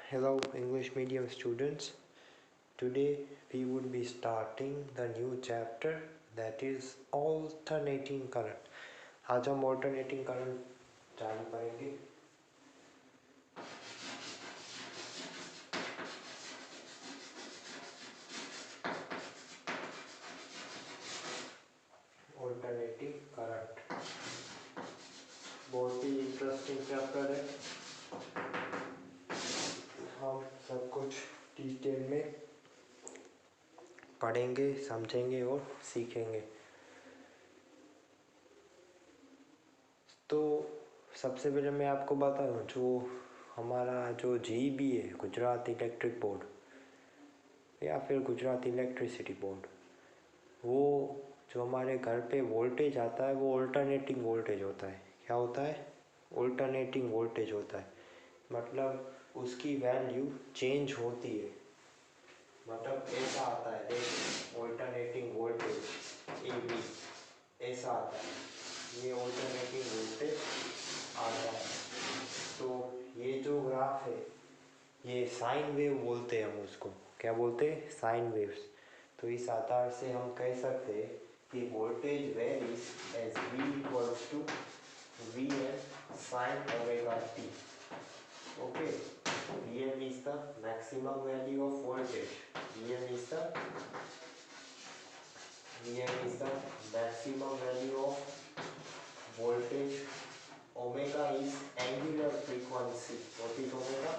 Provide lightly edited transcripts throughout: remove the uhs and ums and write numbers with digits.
Hello, English medium students. Today we would be starting the new chapter that is alternating current. आज हम alternating current चालू करेंगे. Alternating current बहुत ही interesting chapter है. हम सब कुछ डिटेल में पढ़ेंगे, समझेंगे और सीखेंगे. तो सबसे पहले मैं आपको बता दूं, जो हमारा जो जीईबी है, गुजरात इलेक्ट्रिक बोर्ड या फिर गुजरात इलेक्ट्रिसिटी बोर्ड, वो जो हमारे घर पे वोल्टेज आता है वो ऑल्टरनेटिंग वोल्टेज होता है. क्या होता है? ऑल्टरनेटिंग वोल्टेज होता है. मतलब उसकी वैल्यू चेंज होती है. मतलब ऐसा आता है, देखो ऑल्टरनेटिंग वोल्टेज ए बी ऐसा आता है. ये ऑल्टरनेटिंग वोल्टेज आता है. तो ये जो ग्राफ है ये साइन वेव बोलते हैं हम उसको. क्या बोलते हैं? Sine waves. तो इस आधार से हम कह सकते हैं कि voltage varies as V equals to Vm sin omega t. Okay, Vm is the maximum value of voltage. Vm is the maximum value of voltage. Omega is angular frequency. What is omega?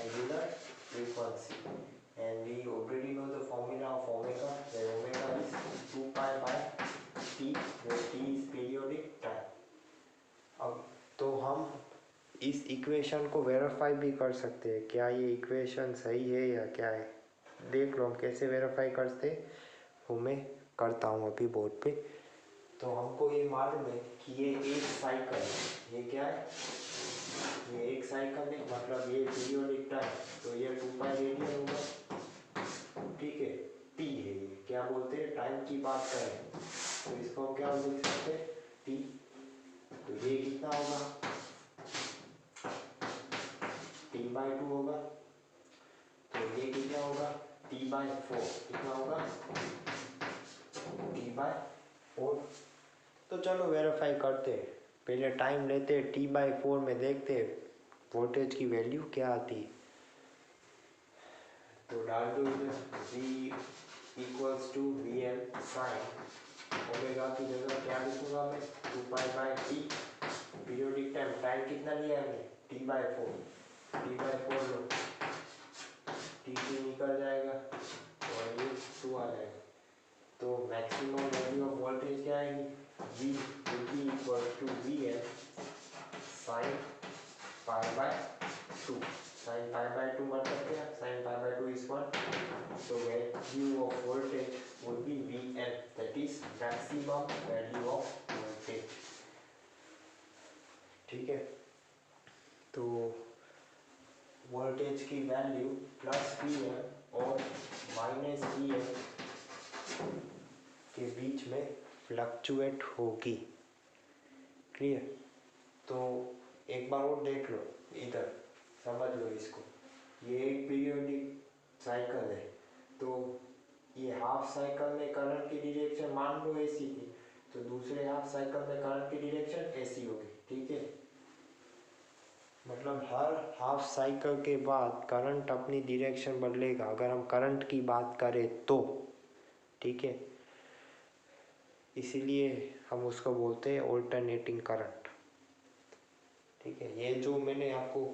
Angular frequency. And we already know the formula of omega, where omega is 2 pi by t, where t is periodic time. अब तो हम इस equation को verify भी कर सकते हैं. क्या ये इक्वेशन सही है या क्या है? देख लो हम कैसे वेरीफाई करते हैं. वो मैं करता हूँ अभी बोर्ड पे. तो हमको ये मालूम है कि ये एक साइकिल है. ये क्या है? ये एक साइकिल है. मतलब ये पीरियोडिक टाइम, तो ये 2 पाई रेडियन होगा. ठीक है, टी है. ये क्या बोलते हैं? टाइम की बात करें तो इसको क्या लिख सकते हैं? टी. तो ये कितना होगा? टी बाई 2 होगा. तो ये कितना होगा? T by 4. कितना होगा? T by 4. तो चलो वेरीफाई करते हैं. पहले टाइम लेते हैं, टी बाई 4 में देखते हैं वोल्टेज की वैल्यू क्या आती है. तो डाल दो इधर V equals to V M sine omega की जगह क्या लिखूंगा मैं? 2 pi by T. Periodic time, time कितना लिया हमने? T by 4. टी बाई 4 लो, टी टी निकल जाएगा और ये 2 आ जाएगा. तो मैक्सिमम वैल्यू ऑफ वोल्टेज क्या आएगी? V will be equal to Vm sin pi by 2. Sin pi by 2 मतलब क्या? Sin pi by 2 is 1. So value of voltage would be Vm, that is maximum value of voltage. ठीक है. तो voltage की value plus Vm और minus Vm के बीच में fluctuate होगी. क्लियर? तो एक बार और देख लो, इधर समझ लो इसको. ये एक पीरियोडिक साइकिल है. तो ये हाफ साइकिल में करंट की डायरेक्शन मान लो ऐसी थी, तो दूसरे हाफ साइकिल में करंट की डायरेक्शन ऐसी होगी. ठीक है. मतलब हर हाफ साइकिल के बाद करंट अपनी डायरेक्शन बदलेगा, अगर हम करंट की बात करें तो. ठीक है. इसीलिए हम उसको बोलते हैं ऑल्टरनेटिंग करंट. ठीक है. ये जो मैंने आपको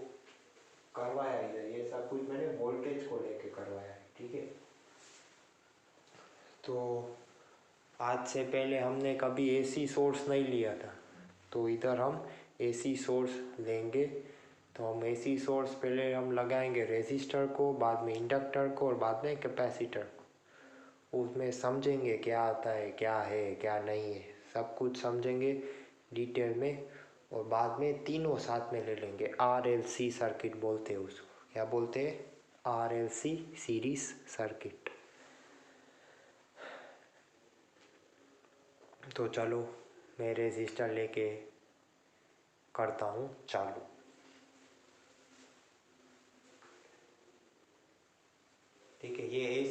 करवाया है, ये सब कुछ मैंने वोल्टेज को लेके करवाया है. ठीक है. तो आज से पहले हमने कभी एसी सोर्स नहीं लिया था, तो इधर हम एसी सोर्स लेंगे. तो हम एसी सोर्स पहले हम लगाएंगे रेजिस्टर को, बाद में इंडक्टर को और बाद में कैपेसिटर को. उसमें समझेंगे क्या आता है, क्या है, क्या नहीं है, सब कुछ समझेंगे डिटेल में. और बाद में तीनों साथ में ले लेंगे. RLC सर्किट बोलते हैं उसको. क्या बोलते हैं? RLC series circuit. तो चलो मैं रेजिस्टर लेके करता हूँ चालू.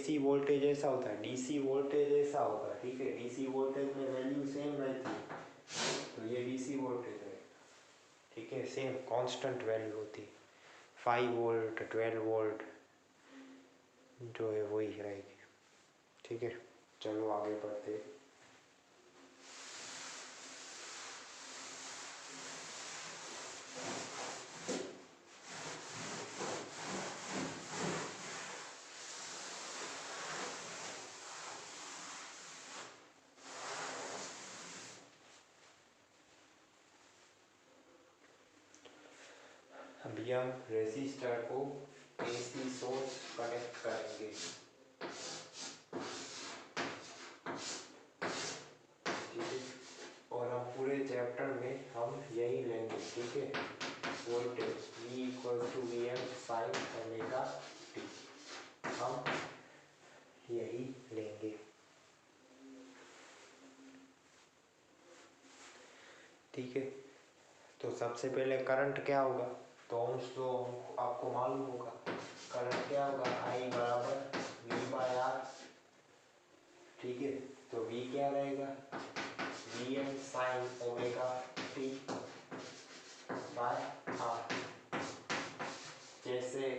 एसी वोल्टेज ऐसा होता है, डीसी वोल्टेज ऐसा होगा, ठीक है। डीसी वोल्टेज में वैल्यू सेम रहती है, तो ये डीसी वोल्टेज है, ठीक है, सेम कांस्टेंट वैल्यू होती है। 5 वोल्ट 12 वोल्ट जो है वही रहेगी, ठीक है। चलो आगे बढ़ते हैं। अभी हम रेसिस्टर को एसी सोर्स कनेक्ट करेंगे, ठीक है। और हम पूरे चैप्टर में हम यही लेंगे, ठीक है। Voltage V equal to V M sine omega T, हम यही लेंगे, ठीक है। तो सबसे पहले करंट क्या होगा, तो तो आपको मालूम होगा करंट क्या होगा, I बराबर V बाय आर, ठीक है। तो V क्या रहेगा, V M sine omega T by R. जैसे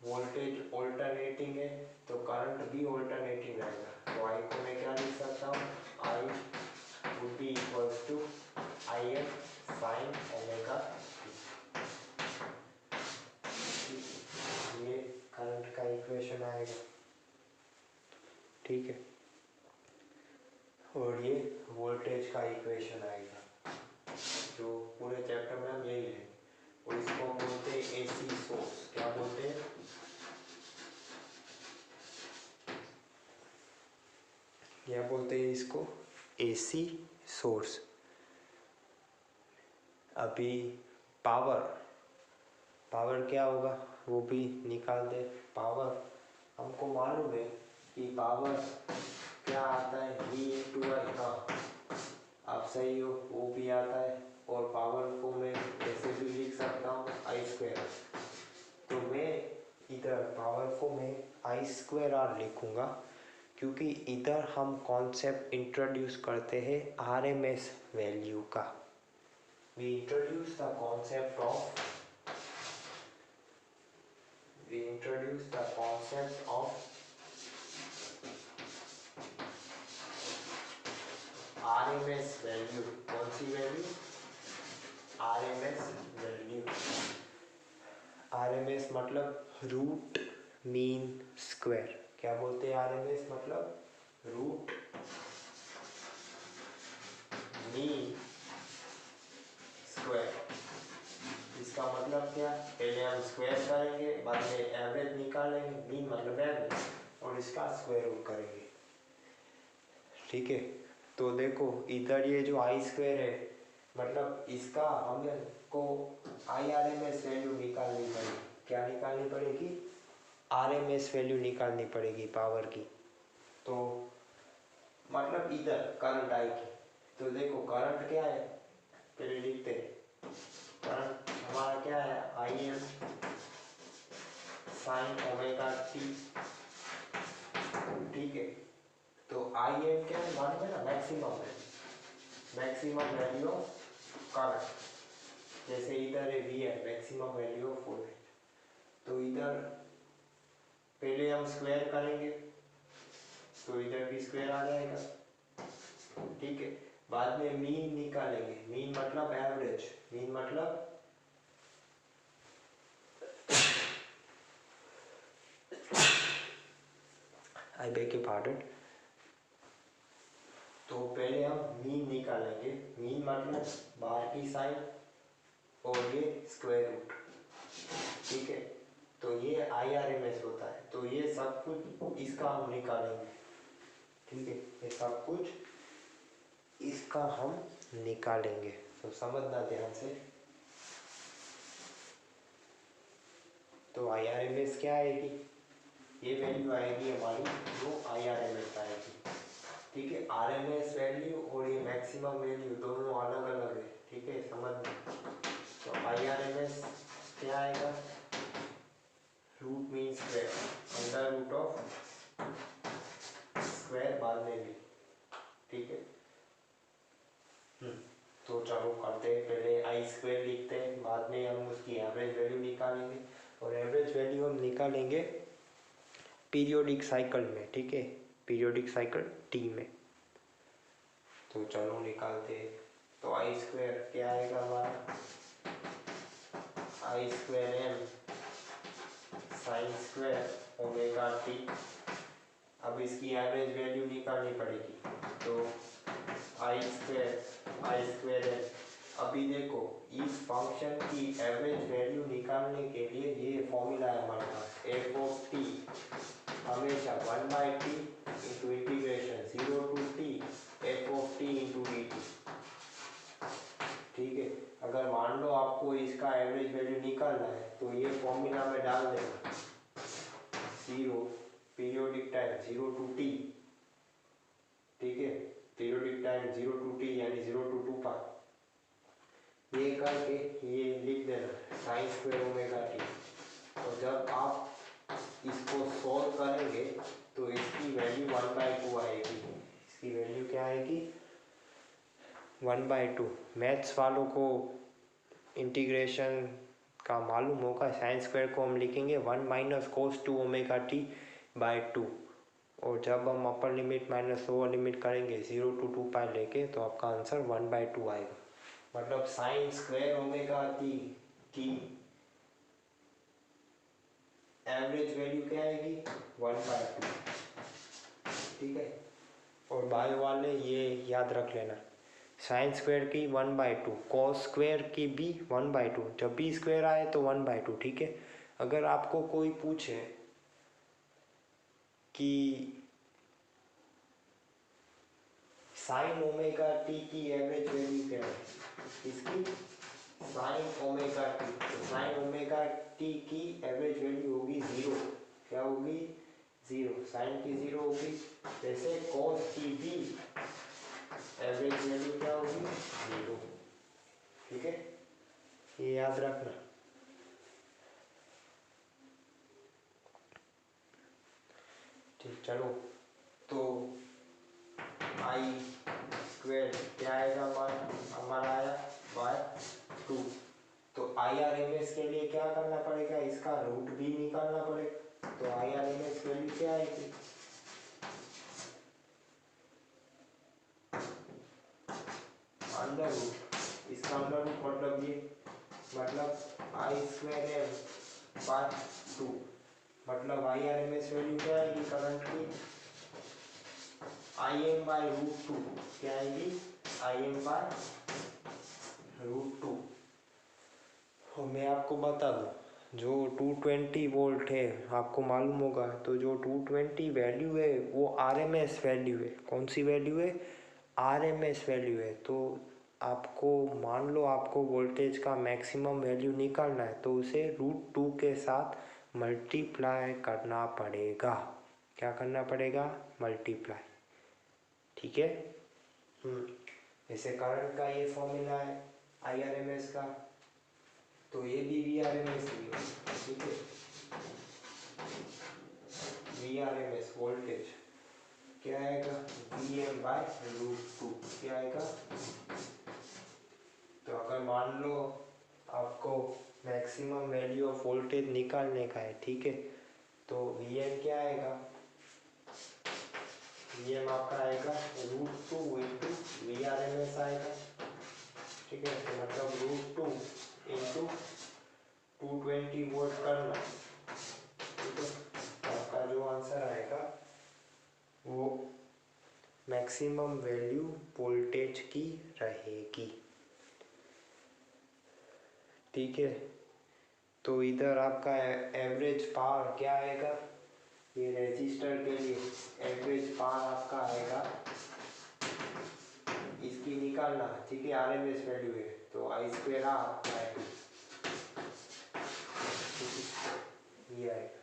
वोल्टेज ऑल्टरनेटिंग है तो करंट भी ऑल्टरनेटिंग रहेगा, तो I को मैं क्या लिख सकता हूँ, I would be equals to IM sin omega T, ये करंट का इक्वेशन आएगा, ठीक है। और ये वोल्टेज का इक्वेशन आएगा, जो पूरे चैप्टर में हम यही है। और इसको बोलते हैं एसी सोर्स, क्या बोलते हैं, क्या बोलते हैं इसको, एसी सोर्स। अभी पावर, पावर क्या होगा वो भी निकाल दे। पावर हमको मालूम है कि पावर क्या आता है, V इंटू आई, हाँ आप सही हो, वो भी आता है। और पावर को मैं ऐसे भी लिख सकता हूँ आई स्क्वायर, तो मैं इधर पावर को मैं आई स्क्वायर आर लिखूँगा, क्योंकि इधर हम कॉन्सेप्ट इंट्रोड्यूस करते हैं RMS वैल्यू का। We introduce the concept of RMS value. कौन सी वैल्यू, RMS वैल्यू। RMS मतलब रूट मीन स्क्वायर, क्या बोलते हैं RMS मतलब, रूट मीन स्क्वायर। इसका मतलब क्या, पहले हम स्क्वायर करेंगे, बाद में एवरेज निकालेंगे, मीन मतलब एवरेज, और इसका स्क्वायर रूट करेंगे, ठीक है। तो देखो इधर ये जो आई स्क्वायर है, मतलब इसका हमको IRMS वैल्यू निकालनी पड़ेगी। क्या निकालनी पड़ेगी, RMS वैल्यू निकालनी पड़ेगी पावर की। तो मतलब इधर करंट आएगी, तो देखो करंट क्या है, पहले लिखते हैं। करंट हमारा क्या है, IM साइन ओमेगा टी, ठीक है। तो IM क्या है, मालूम है ना, मैक्सिमम वैल्यू ऑफ करंट। जैसे इधर है VM, maximum value of voltage, तो इधर पहले हम स्क्वायर करेंगे, तो इधर भी स्क्वायर आ जाएगा, ठीक है। बाद में मीन निकालेंगे, मीन मतलब एवरेज, मीन मतलब आई बेग योर पार्डन। तो पहले हम मीन निकालेंगे, मीन मतलब बाहर की साइड और ये स्क्वायर रूट, ठीक है। तो ये IRMS होता है, तो ये सब कुछ इसका हम निकालेंगे, ठीक है। ये सब कुछ इसका हम निकालेंगे, तो समझना ध्यान से। तो IRMS क्या आएगी, ये वैल्यू आएगी हमारी, जो IRMS आएगी, ठीक है। RMS वैल्यू और ये मैक्सिमम वैल्यू दोनों अलग अलग है, ठीक है, समझना। तो IRMS क्या आएगा, root mean square, under root of square लिखते हैं, बाद में हम उसकी एवरेज वैल्यू निकालेंगे और एवरेज वैल्यू हम निकालेंगे पीरियोडिक साइकिल में, ठीक है, पीरियोडिक साइकिल टी में। तो चलो निकालते हैं। तो आई स्क्वायर क्या आएगा हमारा, I square M sine square omega T. अब इसकी एवरेज वैल्यू निकालनी पड़ेगी, तो आई स्क्वायर एम। अभी देखो इस फंक्शन की एवरेज वैल्यू निकालने के लिए ये फॉर्मूला है हमारे पास, एफ ऑफ टी हमेशा 1/t into integration 0 to T F of T into D T, ठीक है। अगर मान लो आपको इसका एवरेज वैल्यू निकालना है तो ये फॉर्मूला में डाल देना, 0 पीरियोडिक टाइम 0 टू टी, ठीक है, पीरियोडिक टाइम 0 टू टी यानी 0 टू 2 पाई, ये करके ये लिख देना साइन स्क्वायर ओमेगा टी। और जब आप इसको सॉल्व करेंगे तो इसकी वैल्यू 1/2 आएगी। इसकी वैल्यू क्या आएगी, 1/2। मैथ्स वालों को इंटीग्रेशन का मालूम होगा, साइन स्क्वायर को हम लिखेंगे 1 minus cos 2 omega T by 2। और जब हम upper limit minus lower limit करेंगे 0 टू 2 पाई लेके, तो आपका आंसर 1/2 आएगा। मतलब साइन स्क्वायर ओमेगा टी की एवरेज वैल्यू क्या आएगी, 1/2, ठीक है। और बाय वाले ये याद रख लेना, साइन स्क्वायर की 1/2, कॉस स्क्वायर की भी 1/2, जब भी स्क्वायर आए तो 1/2, ठीक है। अगर आपको कोई पूछे कि साइन ओमेगा टी की एवरेज वैल्यू क्या है, इसकी साइन ओमेगा टी, तो साइन ओमेगा टी की एवरेज वैल्यू होगी 0, क्या होगी 0, साइन की 0 होगी। जैसे कॉस की भी एवरेज वैल्यू क्या होगी 0, ठीक है, ये याद रखना। ठीक, चलो तो आई स्क्वायर क्या आएगा हमारा आया /2। तो IRMS के लिए क्या करना पड़ेगा, इसका रूट भी निकालना पड़ेगा। तो IRMS वैल्यू क्या आएगी, अंडर रूट, इसका अंडर रूट मतलब ये, मतलब आई स्क्वायर एम बाय 2, मतलब IRMS वैल्यू क्या आएगी करंट की, IM बाय √2, क्या आएगी IM बाय √2। और मैं आपको बता दूं, जो 220 वोल्ट है आपको मालूम होगा, तो जो 220 वैल्यू है वो RMS वैल्यू है। कौन सी वैल्यू है, RMS वैल्यू है। तो आपको मान लो आपको वोल्टेज का मैक्सिमम वैल्यू निकालना है, तो उसे √2 के साथ मल्टीप्लाई करना पड़ेगा। क्या करना पड़ेगा, मल्टीप्लाई, ठीक है। जैसे करंट का ये फॉर्मूला है IRMS का, तो ये भी VRMS ही है, ठीक है। VRMS वोल्टेज क्या आएगा, VM बाय √2, क्या आएगा। तो अगर मान लो आपको मैक्सिमम वैल्यू ऑफ वोल्टेज निकालने का है, ठीक है, तो VM क्या आएगा, VM आपका आएगा √2 इंटू VRMS आएगा, ठीक है। तो मतलब √2 इंटू 220 वोल्ट करना, ठीक है। आपका जो आंसर आएगा वो मैक्सिमम वैल्यू वोल्टेज की रहेगी, ठीक है। तो इधर आपका एवरेज पावर क्या आएगा, ये रेजिस्टर के लिए एवरेज पावर आपका आएगा, इसकी निकालना, ठीक है, RMS वैल्यू है, तो आई स्क्वायर आपका आएगा, ये आएगा।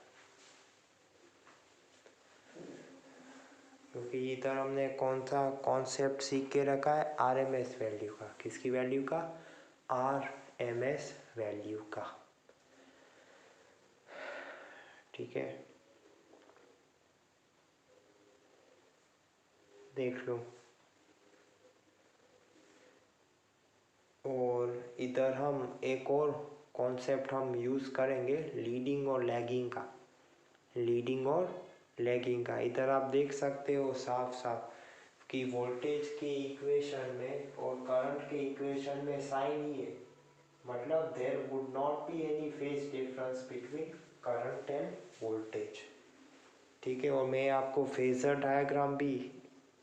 क्योंकि इधर हमने कौन सा कॉन्सेप्ट सीख के रखा है, RMS वैल्यू का, किसकी वैल्यू का, RMS वैल्यू का, ठीक है। देख लो। और इधर हम एक और कॉन्सेप्ट हम यूज़ करेंगे लीडिंग और लैगिंग का। लीडिंग और लैगिंग का इधर आप देख सकते हो साफ साफ कि वोल्टेज के इक्वेशन में और करंट के इक्वेशन में साइन ही है, मतलब there would not be any phase difference between current and voltage. ठीक है, और मैं आपको फेजर डायग्राम भी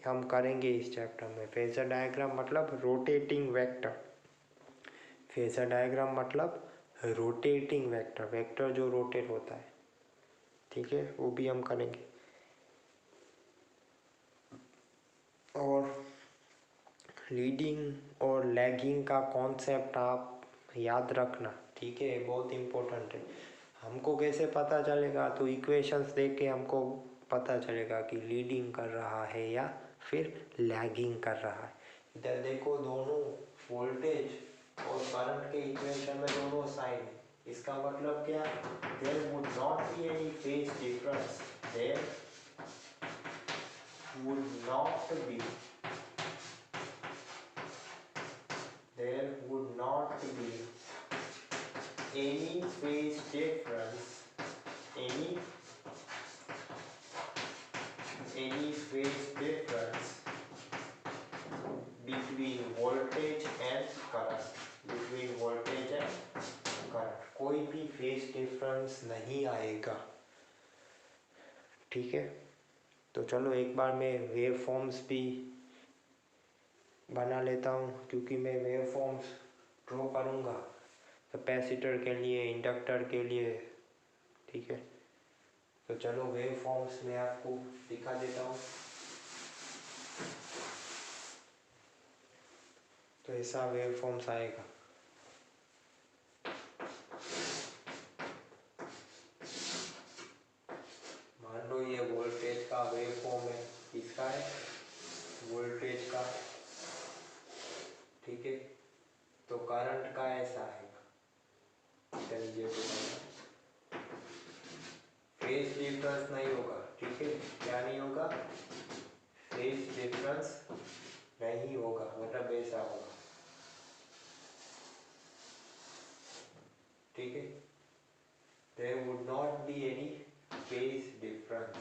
हम करेंगे इस चैप्टर में। फेजर डायग्राम मतलब रोटेटिंग वेक्टर। फेजर डायग्राम मतलब रोटेटिंग वेक्टर, वेक्टर जो रोटेट होता है। ठीक है, वो भी हम करेंगे। और लीडिंग और लैगिंग का कॉन्सेप्ट आप याद रखना। ठीक है, बहुत इम्पोर्टेंट है। हमको कैसे पता चलेगा, तो इक्वेशंस देख के हमको पता चलेगा कि लीडिंग कर रहा है या फिर लैगिंग कर रहा है। इधर देखो दोनों वोल्टेज और करंट के इक्वेशन में दोनों साइन है। इसका मतलब क्या, there would not be any phase difference, there would not be there would not be any phase difference, any phase difference between voltage and current, between voltage and current, कोई भी phase difference नहीं आएगा। ठीक है, तो चलो एक बार मैं वेव फॉर्म्स भी बना लेता हूँ, क्योंकि मैं वेव फॉर्म्स ड्रॉ करूँगा कैपेसिटर के लिए, इंडक्टर के लिए। ठीक है, तो चलो वेव फॉर्म्स मैं आपको दिखा देता हूँ। तो ऐसा वेव फॉर्म्स आएगा। मान लो ये वोल्टेज का वेव फॉर्म है, किसका है, वोल्टेज का। ठीक है, तो करंट का ऐसा आएगा। चलिए, फेज डिफरेंस नहीं होगा। ठीक है, क्या नहीं होगा, फेज डिफरेंस नहीं होगा, मतलब ऐसा होगा। ठीक है, there would not be any phase difference।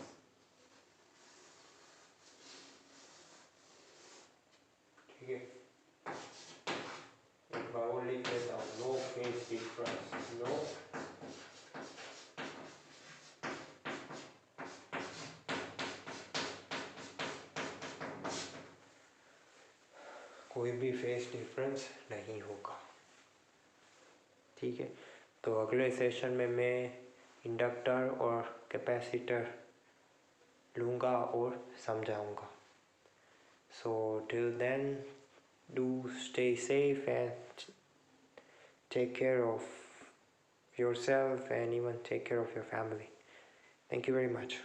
ठीक है, एक बार और लिख लेता हूँ, नो फेज डिफरेंस, नो कोई भी फेज डिफरेंस नहीं होगा। ठीक है, तो अगले सेशन में मैं इंडक्टर और कैपेसिटर लूँगा और समझाऊँगा। So till then, do stay safe and take care of yourself and even take care of your family. Thank you very much.